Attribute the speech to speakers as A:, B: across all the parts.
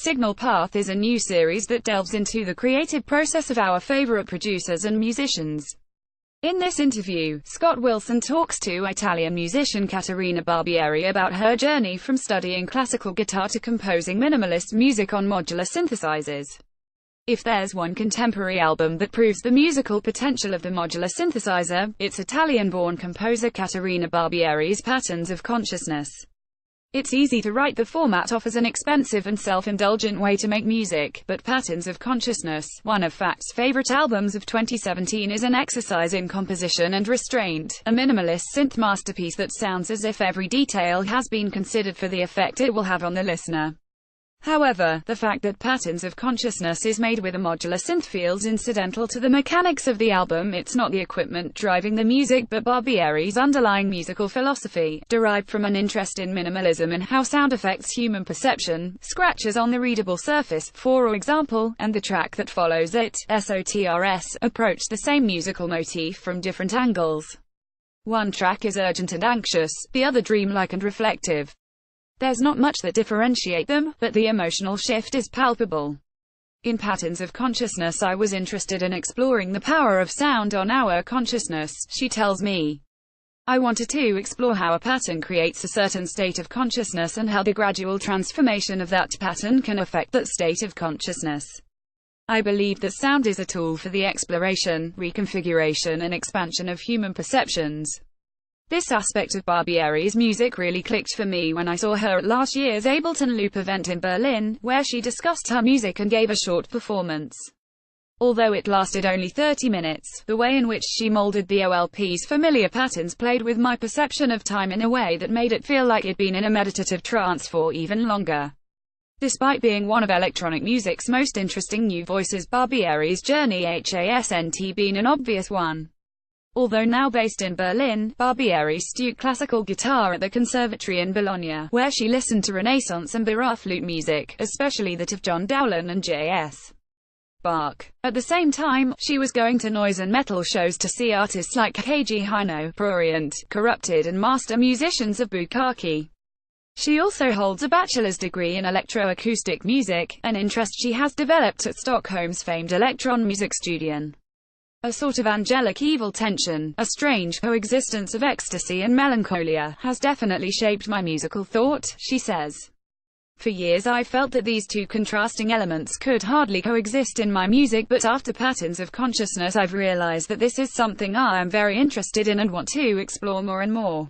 A: Signal Path is a new series that delves into the creative process of our favorite producers and musicians. In this interview, Scott Wilson talks to Italian musician Caterina Barbieri about her journey from studying classical guitar to composing minimalist music on modular synthesizers. If there's one contemporary album that proves the musical potential of the modular synthesizer, it's Italian-born composer Caterina Barbieri's Patterns of Consciousness. It's easy to write the format off as an expensive and self-indulgent way to make music, but Patterns of Consciousness, one of Fact's favorite albums of 2017, is an exercise in composition and restraint, a minimalist synth masterpiece that sounds as if every detail has been considered for the effect it will have on the listener. However, the fact that Patterns of Consciousness is made with a modular synth feels incidental to the mechanics of the album. It's not the equipment driving the music but Barbieri's underlying musical philosophy, derived from an interest in minimalism and how sound affects human perception. Scratches on the readable surface, for example, and the track that follows it, SOTRS, approach the same musical motif from different angles. One track is urgent and anxious, the other dreamlike and reflective. There's not much that differentiate them, but the emotional shift is palpable. In Patterns of Consciousness, I was interested in exploring the power of sound on our consciousness, she tells me. I wanted to explore how a pattern creates a certain state of consciousness and how the gradual transformation of that pattern can affect that state of consciousness. I believe that sound is a tool for the exploration, reconfiguration and expansion of human perceptions. This aspect of Barbieri's music really clicked for me when I saw her at last year's Ableton Loop event in Berlin, where she discussed her music and gave a short performance. Although it lasted only 30 minutes, the way in which she molded the OLP's familiar patterns played with my perception of time in a way that made it feel like it'd been in a meditative trance for even longer. Despite being one of electronic music's most interesting new voices, Barbieri's journey hasn't been an obvious one. Although now based in Berlin, Barbieri studied classical guitar at the Conservatory in Bologna, where she listened to Renaissance and Baroque flute music, especially that of John Dowland and J.S. Bach. At the same time, she was going to noise and metal shows to see artists like Keiji Haino, Prurient, Corrupted and master musicians of Bukkake. She also holds a bachelor's degree in electroacoustic music, an interest she has developed at Stockholm's famed Elektronmusikstudion. A sort of angelic evil tension, a strange coexistence of ecstasy and melancholia, has definitely shaped my musical thought, she says. For years I felt that these two contrasting elements could hardly coexist in my music, but after Patterns of Consciousness I've realized that this is something I am very interested in and want to explore more and more.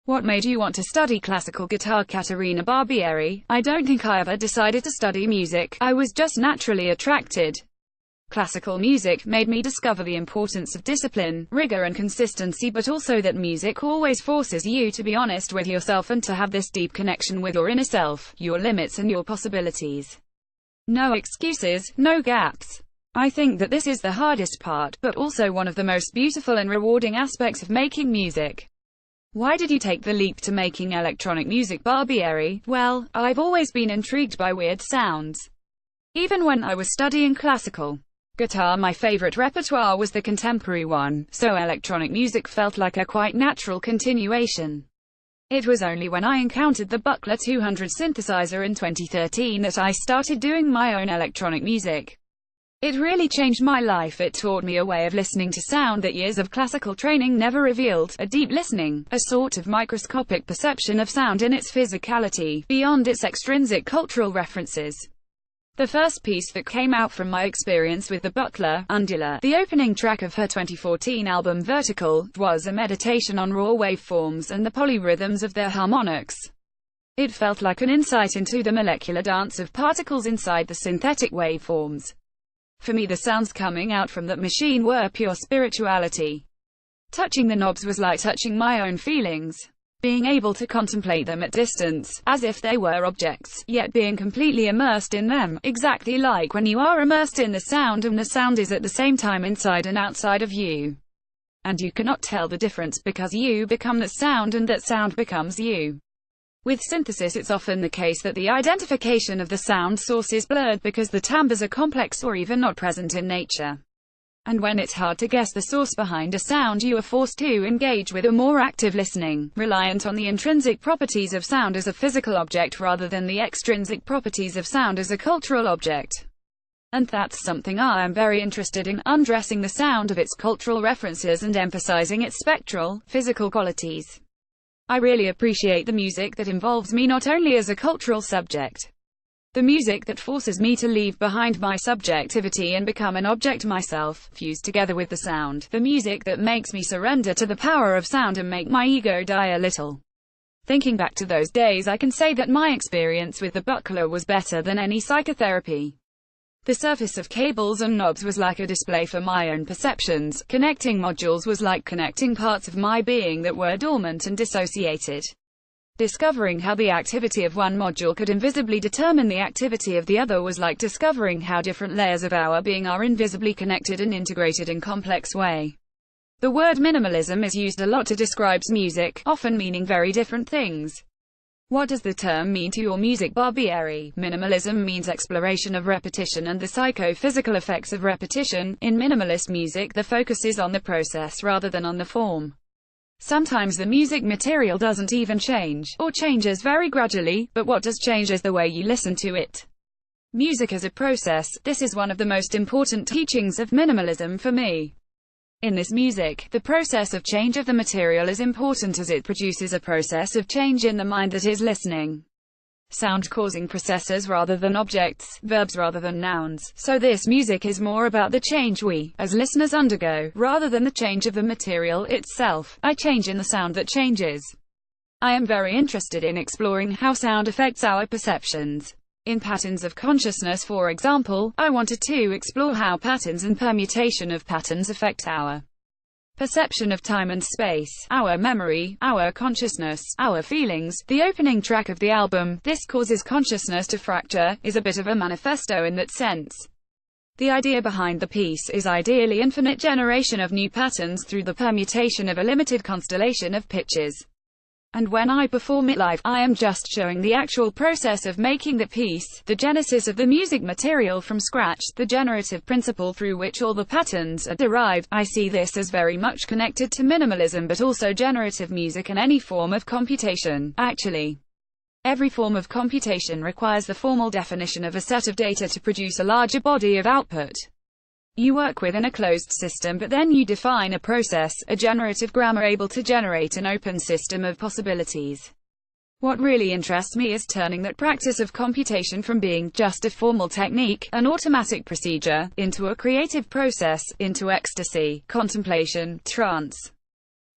A: What made you want to study classical guitar? Caterina Barbieri: I don't think I ever decided to study music, I was just naturally attracted. Classical music made me discover the importance of discipline, rigor and consistency, but also that music always forces you to be honest with yourself and to have this deep connection with your inner self, your limits and your possibilities. No excuses, no gaps. I think that this is the hardest part, but also one of the most beautiful and rewarding aspects of making music. Why did you take the leap to making electronic music? Barbieri: Well, I've always been intrigued by weird sounds. Even when I was studying classical guitar, my favorite repertoire was the contemporary one, so electronic music felt like a quite natural continuation. It was only when I encountered the Buchla 200 synthesizer in 2013 that I started doing my own electronic music. It really changed my life. It taught me a way of listening to sound that years of classical training never revealed, a deep listening, a sort of microscopic perception of sound in its physicality, beyond its extrinsic cultural references. The first piece that came out from my experience with the Buchla, Undula, the opening track of her 2014 album Vertical, was a meditation on raw waveforms and the polyrhythms of their harmonics. It felt like an insight into the molecular dance of particles inside the synthetic waveforms. For me, the sounds coming out from that machine were pure spirituality. Touching the knobs was like touching my own feelings. Being able to contemplate them at distance, as if they were objects, yet being completely immersed in them, exactly like when you are immersed in the sound and the sound is at the same time inside and outside of you. And you cannot tell the difference because you become that sound and that sound becomes you. With synthesis, it's often the case that the identification of the sound source is blurred because the timbres are complex or even not present in nature. And when it's hard to guess the source behind a sound, you are forced to engage with a more active listening, reliant on the intrinsic properties of sound as a physical object rather than the extrinsic properties of sound as a cultural object. And that's something I am very interested in, undressing the sound of its cultural references and emphasizing its spectral, physical qualities. I really appreciate the music that involves me not only as a cultural subject. The music that forces me to leave behind my subjectivity and become an object myself, fused together with the sound. The music that makes me surrender to the power of sound and make my ego die a little. Thinking back to those days, I can say that my experience with the buckler was better than any psychotherapy. The surface of cables and knobs was like a display for my own perceptions. Connecting modules was like connecting parts of my being that were dormant and dissociated. Discovering how the activity of one module could invisibly determine the activity of the other was like discovering how different layers of our being are invisibly connected and integrated in complex way. The word minimalism is used a lot to describe music, often meaning very different things. What does the term mean to your music, Barbieri? Minimalism means exploration of repetition and the psychophysical effects of repetition. In minimalist music, the focus is on the process rather than on the form. Sometimes the music material doesn't even change, or changes very gradually, but what does change is the way you listen to it. Music as a process, this is one of the most important teachings of minimalism for me. In this music, the process of change of the material is important as it produces a process of change in the mind that is listening. Sound causing processes rather than objects, verbs rather than nouns. So this music is more about the change we, as listeners, undergo, rather than the change of the material itself. I change in the sound that changes. I am very interested in exploring how sound affects our perceptions. In patterns of consciousness, for example, I wanted to explore how patterns and permutation of patterns affect our perception of time and space, our memory, our consciousness, our feelings. The opening track of the album, This Causes Consciousness to Fracture, is a bit of a manifesto in that sense. The idea behind the piece is ideally infinite generation of new patterns through the permutation of a limited constellation of pitches. And when I perform it live, I am just showing the actual process of making the piece, the genesis of the music material from scratch, the generative principle through which all the patterns are derived. I see this as very much connected to minimalism, but also generative music and any form of computation. Actually, every form of computation requires the formal definition of a set of data to produce a larger body of output. You work within a closed system, but then you define a process, a generative grammar able to generate an open system of possibilities. What really interests me is turning that practice of computation from being just a formal technique, an automatic procedure, into a creative process, into ecstasy, contemplation, trance.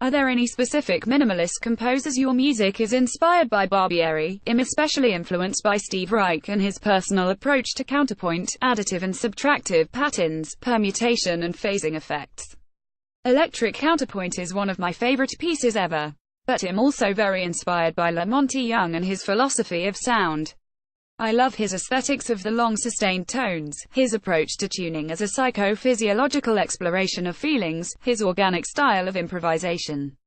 A: Are there any specific minimalist composers your music is inspired by? Barbieri, I'm especially influenced by Steve Reich and his personal approach to counterpoint, additive and subtractive patterns, permutation and phasing effects. Electric counterpoint is one of my favorite pieces ever. But I'm also very inspired by Monty Young and his philosophy of sound. I love his aesthetics of the long sustained tones, his approach to tuning as a psychophysiological exploration of feelings, his organic style of improvisation.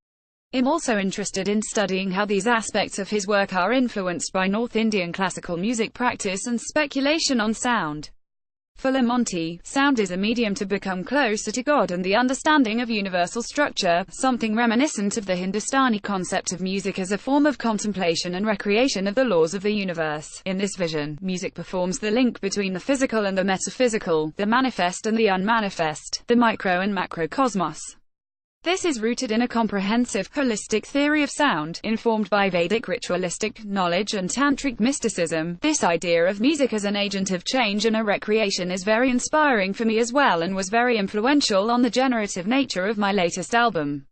A: I'm also interested in studying how these aspects of his work are influenced by North Indian classical music practice and speculation on sound. For Monty, sound is a medium to become closer to God and the understanding of universal structure, something reminiscent of the Hindustani concept of music as a form of contemplation and recreation of the laws of the universe. In this vision, music performs the link between the physical and the metaphysical, the manifest and the unmanifest, the micro and macrocosmos. This is rooted in a comprehensive, holistic theory of sound, informed by Vedic ritualistic knowledge and tantric mysticism. This idea of music as an agent of change and a recreation is very inspiring for me as well, and was very influential on the generative nature of my latest album.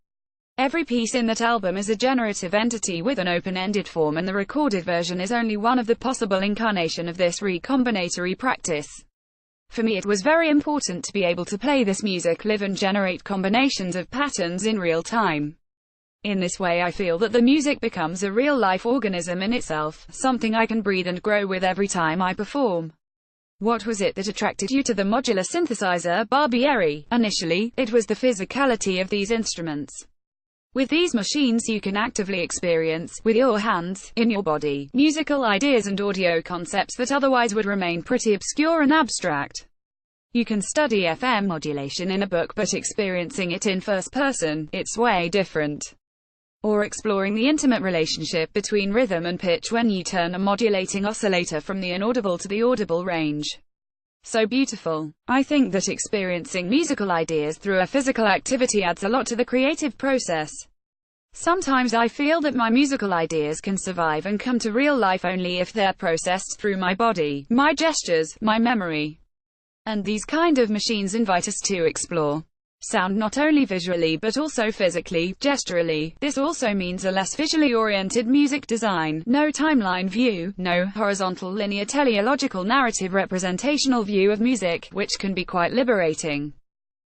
A: Every piece in that album is a generative entity with an open-ended form, and the recorded version is only one of the possible incarnation of this recombinatory practice. For me it was very important to be able to play this music live and generate combinations of patterns in real time. In this way I feel that the music becomes a real-life organism in itself, something I can breathe and grow with every time I perform. What was it that attracted you to the modular synthesizer, Barbieri? Initially, it was the physicality of these instruments. With these machines you can actively experience, with your hands, in your body, musical ideas and audio concepts that otherwise would remain pretty obscure and abstract. You can study FM modulation in a book, but experiencing it in first person, it's way different. Or exploring the intimate relationship between rhythm and pitch when you turn a modulating oscillator from the inaudible to the audible range. So beautiful. I think that experiencing musical ideas through a physical activity adds a lot to the creative process. Sometimes I feel that my musical ideas can survive and come to real life only if they're processed through my body, my gestures, my memory. And these kind of machines invite us to explore sound not only visually but also physically, gesturally. This also means a less visually oriented music design, no timeline view, no horizontal linear teleological narrative representational view of music, which can be quite liberating.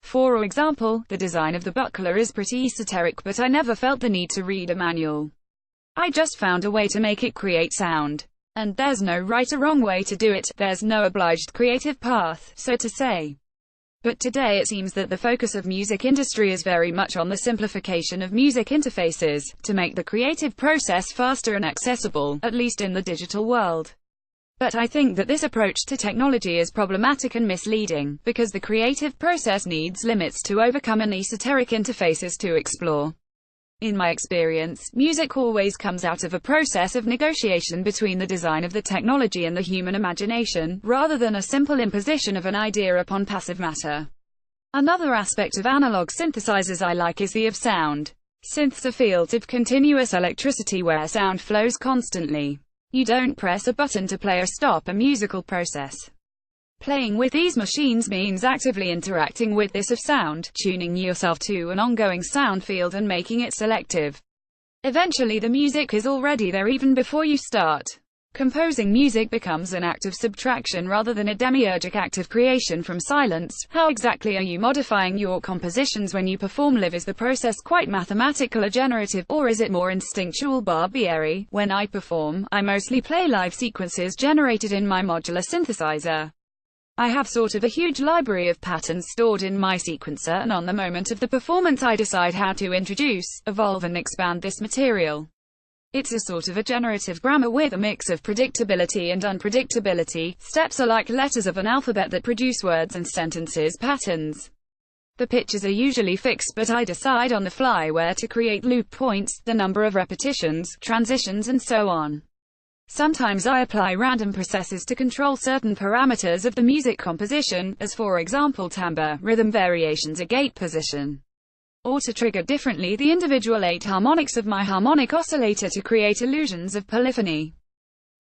A: For example, the design of the buckler is pretty esoteric, but I never felt the need to read a manual. I just found a way to make it create sound. And there's no right or wrong way to do it, there's no obliged creative path, so to say. But today it seems that the focus of music industry is very much on the simplification of music interfaces, to make the creative process faster and accessible, at least in the digital world. But I think that this approach to technology is problematic and misleading, because the creative process needs limits to overcome and esoteric interfaces to explore. In my experience, music always comes out of a process of negotiation between the design of the technology and the human imagination, rather than a simple imposition of an idea upon passive matter. Another aspect of analog synthesizers I like is the of sound. Synths are fields of continuous electricity where sound flows constantly. You don't press a button to play or stop a musical process. Playing with these machines means actively interacting with this of sound, tuning yourself to an ongoing sound field and making it selective. Eventually the music is already there even before you start. Composing music becomes an act of subtraction rather than a demiurgic act of creation from silence. How exactly are you modifying your compositions when you perform live? Is the process quite mathematical or generative, or is it more instinctual? Barbieri: when I perform, I mostly play live sequences generated in my modular synthesizer. I have sort of a huge library of patterns stored in my sequencer, and on the moment of the performance I decide how to introduce, evolve and expand this material. It's a sort of a generative grammar with a mix of predictability and unpredictability. Steps are like letters of an alphabet that produce words and sentences patterns. The pitches are usually fixed, but I decide on the fly where to create loop points, the number of repetitions, transitions and so on. Sometimes I apply random processes to control certain parameters of the music composition, as for example timbre, rhythm variations or gate position. Or to trigger differently the individual 8 harmonics of my harmonic oscillator to create illusions of polyphony.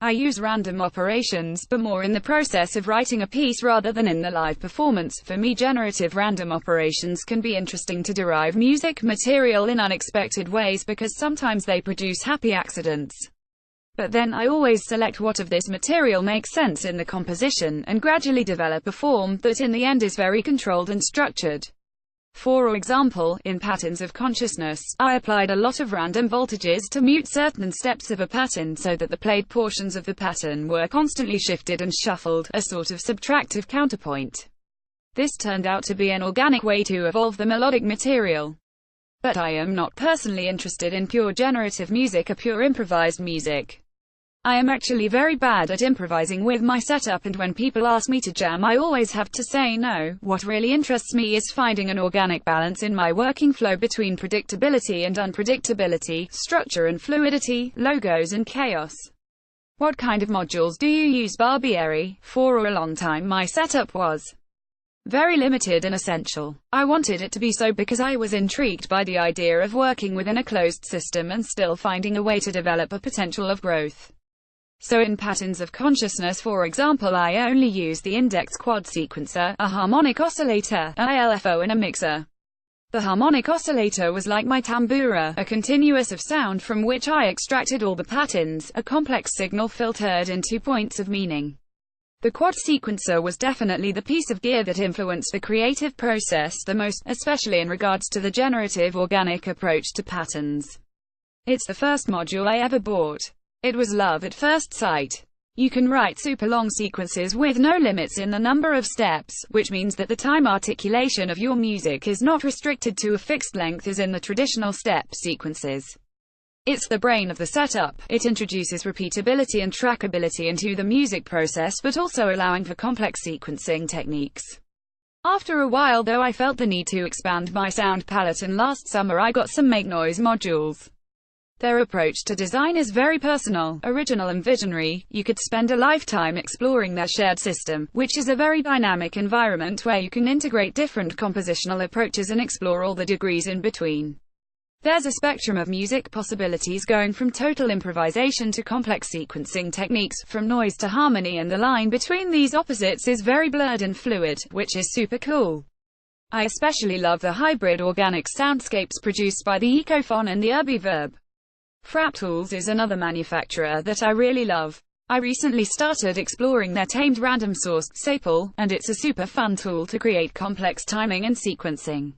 A: I use random operations, but more in the process of writing a piece rather than in the live performance. For me, generative random operations can be interesting to derive music material in unexpected ways because sometimes they produce happy accidents. But then I always select what of this material makes sense in the composition, and gradually develop a form that in the end is very controlled and structured. For example, in Patterns of Consciousness, I applied a lot of random voltages to mute certain steps of a pattern so that the played portions of the pattern were constantly shifted and shuffled, a sort of subtractive counterpoint. This turned out to be an organic way to evolve the melodic material. But I am not personally interested in pure generative music or pure improvised music. I am actually very bad at improvising with my setup, and when people ask me to jam I always have to say no. What really interests me is finding an organic balance in my working flow between predictability and unpredictability, structure and fluidity, logos and chaos. What kind of modules do you use? Barbieri: for a long time my setup was very limited and essential. I wanted it to be so because I was intrigued by the idea of working within a closed system and still finding a way to develop a potential of growth. So in Patterns of Consciousness, for example, I only use the index quad sequencer, a harmonic oscillator, a LFO and a mixer. The harmonic oscillator was like my tambura, a continuous of sound from which I extracted all the patterns, a complex signal filtered into points of meaning. The quad sequencer was definitely the piece of gear that influenced the creative process the most, especially in regards to the generative organic approach to patterns. It's the first module I ever bought. It was love at first sight. You can write super long sequences with no limits in the number of steps, which means that the time articulation of your music is not restricted to a fixed length as in the traditional step sequences. It's the brain of the setup. It introduces repeatability and trackability into the music process, but also allowing for complex sequencing techniques. After a while though, I felt the need to expand my sound palette, and last summer I got some Make Noise modules. Their approach to design is very personal, original and visionary. You could spend a lifetime exploring their shared system, which is a very dynamic environment where you can integrate different compositional approaches and explore all the degrees in between. There's a spectrum of music possibilities going from total improvisation to complex sequencing techniques, from noise to harmony, and the line between these opposites is very blurred and fluid, which is super cool. I especially love the hybrid organic soundscapes produced by the Ecophon and the Urbiverb. Fractals is another manufacturer that I really love. I recently started exploring their tamed random source, Sapel, and it's a super fun tool to create complex timing and sequencing.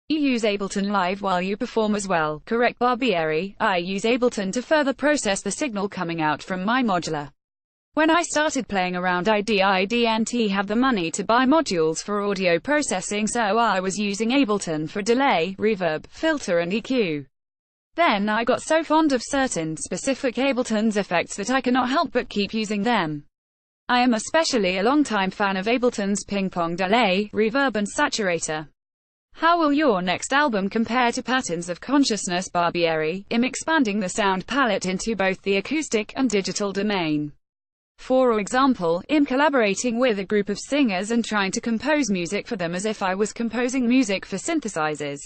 A: You use Ableton Live while you perform as well, correct Barbieri? I use Ableton to further process the signal coming out from my modular. When I started playing around, I didn't have the money to buy modules for audio processing, so I was using Ableton for delay, reverb, filter and EQ. Then I got so fond of certain specific Ableton's effects that I cannot help but keep using them. I am especially a long-time fan of Ableton's ping-pong delay, reverb and saturator. How will your next album compare to Patterns of Consciousness, Barbieri, in expanding the sound palette into both the acoustic and digital domain? For example, in collaborating with a group of singers and trying to compose music for them as if I was composing music for synthesizers.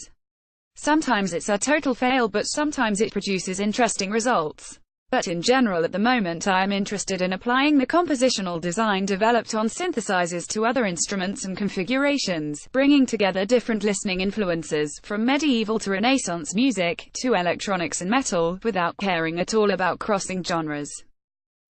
A: Sometimes it's a total fail, but sometimes it produces interesting results. But in general at the moment I am interested in applying the compositional design developed on synthesizers to other instruments and configurations, bringing together different listening influences, from medieval to Renaissance music, to electronics and metal, without caring at all about crossing genres.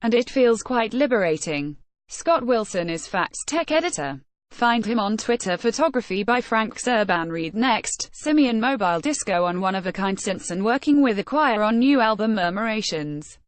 A: And it feels quite liberating. Scott Wilson is Facts Tech editor. Find him on Twitter. Photography by Frank Serban. Read next. Simeon Mobile Disco on one-of-a-kind synths and working with a choir on new album Murmurations.